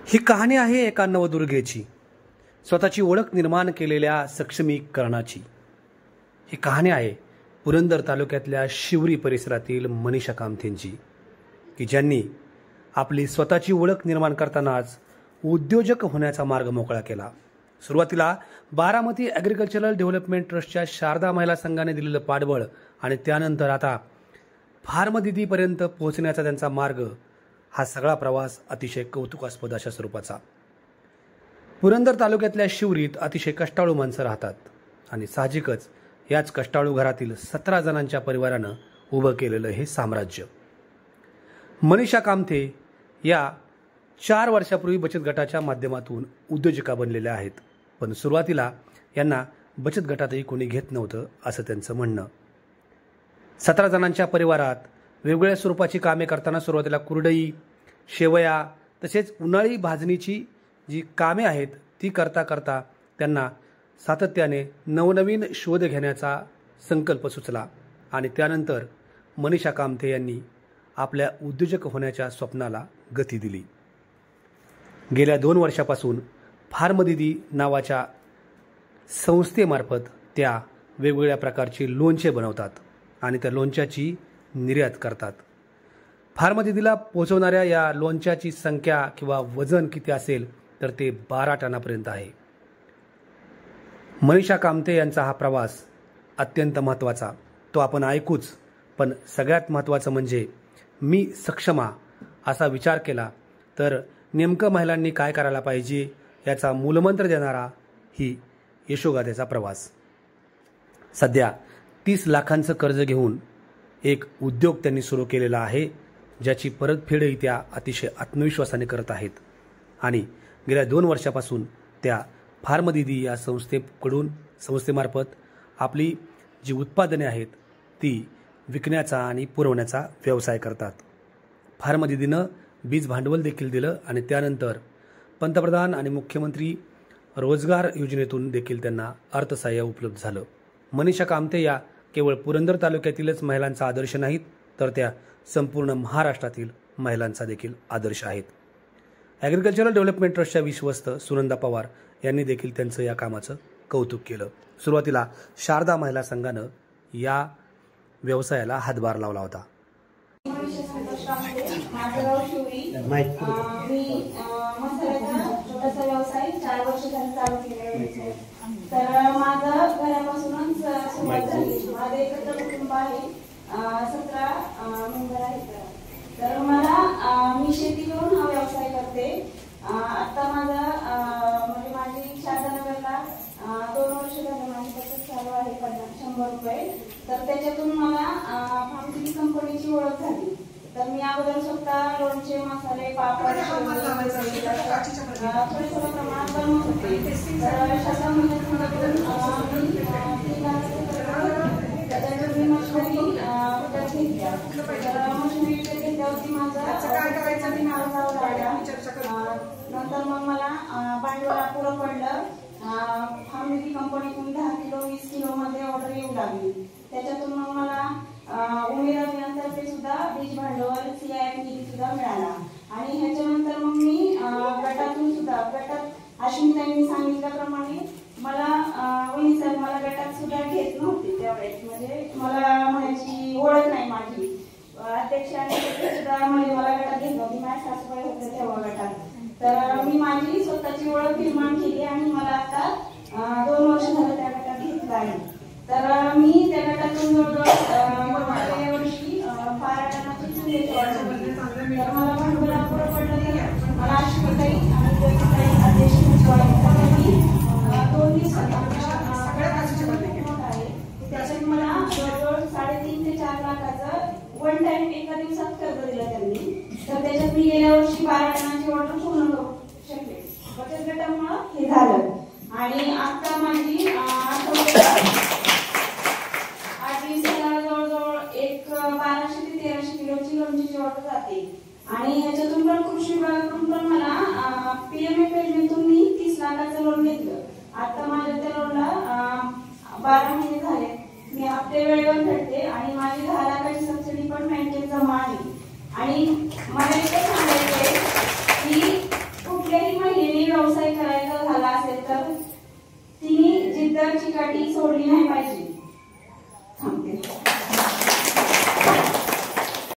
ही कहाणी आहे एका नवदुर्गेची, स्वतःची ओळख निर्माण केलेल्या सक्षमीकरणाची। ही कहाणी आहे पुरंदर तालुक्यातल्या शिवरी परिसरातील मनीषा कामथेंची, की ज्यांनी आपली स्वतःची ओळख निर्माण करतानाच उद्योजक होण्याचा मार्ग मोकळा केला। सुरुवातीला बारामती ॲग्रिकल्चरल डेव्हलपमेंट ट्रस्टच्या शारदा महिला संघाने दिलेलं पाठबळ आणि त्यानंतर आता फार्म दीदीपर्यंत पोहोचण्याचा त्यांचा मार्ग, हा सगळा प्रवास अतिशय कौतुकास्पद अशा स्वरूपाचा। पुरंदर तालुक्यातल्या शिवरीत अतिशय कष्टाळू माणसं राहतात आणि साहजिकच याच कष्टाळू घरातील 17 जणांच्या परिवारानं उभं केलेलं हे साम्राज्य। मनीषा कामथे या 4 वर्षापूर्वी बचत गटाच्या माध्यमातून उद्योजका बनलेल्या आहेत, पण सुरुवातीला यांना बचत गटातही कोणी घेत नव्हतं असं त्यांचं म्हणणं। 17 जणांच्या परिवारात वेगवेगळ्या स्वरूपाची कामे करताना सुरुवातीला कुरडई, शेवया तसेच उन्हाळी भाजणीची जी कामे आहेत ती करता करता त्यांना सातत्याने नवनवीन शोध घेण्याचा संकल्प सुचला आणि त्यानंतर मनीषा कामथे यांनी आपल्या उद्योजक होण्याच्या स्वप्नाला गती दिली। गेल्या 2 वर्षापासून फार्म दीदी नावाच्या संस्थेमार्फत त्या वेगवेगळ्या प्रकारचे लोणचे बनवतात आणि त्या लोणच्याची निर्यात करतात। फार्म दीदीला पोहोचवणाऱ्या या लोणच्याची संख्या किंवा वजन किती असेल तर ते 12 टनापर्यंत आहे। मनीषा कामथे यांचा हा प्रवास अत्यंत महत्त्वाचा, तो आपण ऐकूच, पण सगळ्यात महत्त्वाचं म्हणजे मी सक्षमा असा विचार केला तर नेमकं महिलांनी काय करायला पाहिजे याचा मूलमंत्र देणारा ही यशोगाथेचा प्रवास। सध्या 30 लाखांचं कर्ज घेऊन एक उद्योग त्यांनी सुरू केलेला आहे, ज्याची परतफेडही त्या अतिशय आत्मविश्वासाने करत आहेत आणि गेल्या 2 वर्षापासून त्या फार्म दीदी या संस्थेमार्फत आपली जी उत्पादने आहेत ती विकण्याचा आणि पुरवण्याचा व्यवसाय करतात। फार्म दीदीनं बीज भांडवल देखील दिलं आणि त्यानंतर पंतप्रधान आणि मुख्यमंत्री रोजगार योजनेतून देखील त्यांना अर्थसहाय्य उपलब्ध झालं। मनीषा कामथे या केवळ पुरंदर तालुक्यातीलच महिलांचा आदर्श नाहीत, तर त्या संपूर्ण महाराष्ट्रातील महिलांचा देखील आदर्श आहेत। ॲग्रिकल्चरल डेव्हलपमेंट ट्रस्टच्या विश्वस्त सुनंदा पवार यांनी देखील त्यांचं या कामाचं कौतुक केलं। सुरुवातीला शारदा महिला संघानं या व्यवसायाला हातभार लावला होता। तर माझं घरापासूनच सुरुवात झाली। माझं एकत्र कुटुंब आहे, 17 मेंबर आहेत। तर मी शेती करून हा व्यवसाय करते। आता माझा म्हणजे माझी शारदानगरला 2 वर्ष झाले माझी बचत चालू आहे 100 रुपये। तर त्याच्यातून मला फार्म दीदी कंपनीची ओळख झाली। तर मी अगोदर स्वतः लोणचे, मसाले, पापड थोडे प्रमाणात बनवत होते। तर शारदा महिन्यातून मी मशिनरी विकत घेतल्या। तर मशिनरी विकत घेतल्यावरती माझं नाव लागला। नंतर मग मला भांडवल पुरं पडलं। फार्म दीदी कंपनीतून 10 किलो 20 किलो मध्ये ऑर्डर येऊ लागली। त्याच्यातून मग मला उमेद अभियानातर्फे सुद्धा बीज भांडवल CIF निधी सुद्धा मिळाला आणि ह्याच्यानंतर मग मी गटातून सुद्धा अश्विनीताईंनी सांगितल्याप्रमाणे मला वहिनी सर मला गटात सुद्धा घेत नव्हते त्यावेळेस, म्हणजे मला म्हणायची ओळख नाही माझी। अध्यक्ष आणि सुद्धा म्हणजे मला गटात घेत नव्हती, माझ्या सासूबाई होत्या तेव्हा गटात। तर मी माझी स्वतःची ओळख निर्माण केली आणि मला आता 2 वर्ष झालं त्या गटात घेतलं आहे। तर मी त्या गटातून जवळजवळ वर्षी 12 टनाची चुलीची ऑर्डर दिली। तर मला भांडवला पुरं पडलं तर मला अश्विनीताई आणि ज्योतिताई अध्यक्ष मी 2 दिवसात आहे। त्याच्यात मला जवळजवळ 3.5 ते 4 लाखाचं वन टाइम एका दिवसात कर्ज दिलं त्यांनी। तर त्याच्यात मी गेल्या वर्षी 12 टनाची ऑर्डर पूर्ण करू शकले। बचत गटामुळं हे झालं आणि आता माझी 8 दिवसाला जवळजवळ 1200 ते 1300 किलोची लोणचीची ऑर्डर जाते आणि ह्याच्यातून पण कृषी विभागाकडून पण मला PMF योजनेतून मी 30 लाखाचं लोन घेतलं। आता माझ्या त्या लोनला 12 महिने झाले, मी हप्ते वेळेवर फेडते आणि माझी 10 लाखाची सबसिडी पण बँकेत जमा आहे। आणि मला एकच सांगायचं आहे की कुठल्याही तर चिकाटी सोडली नाही पाहिजे.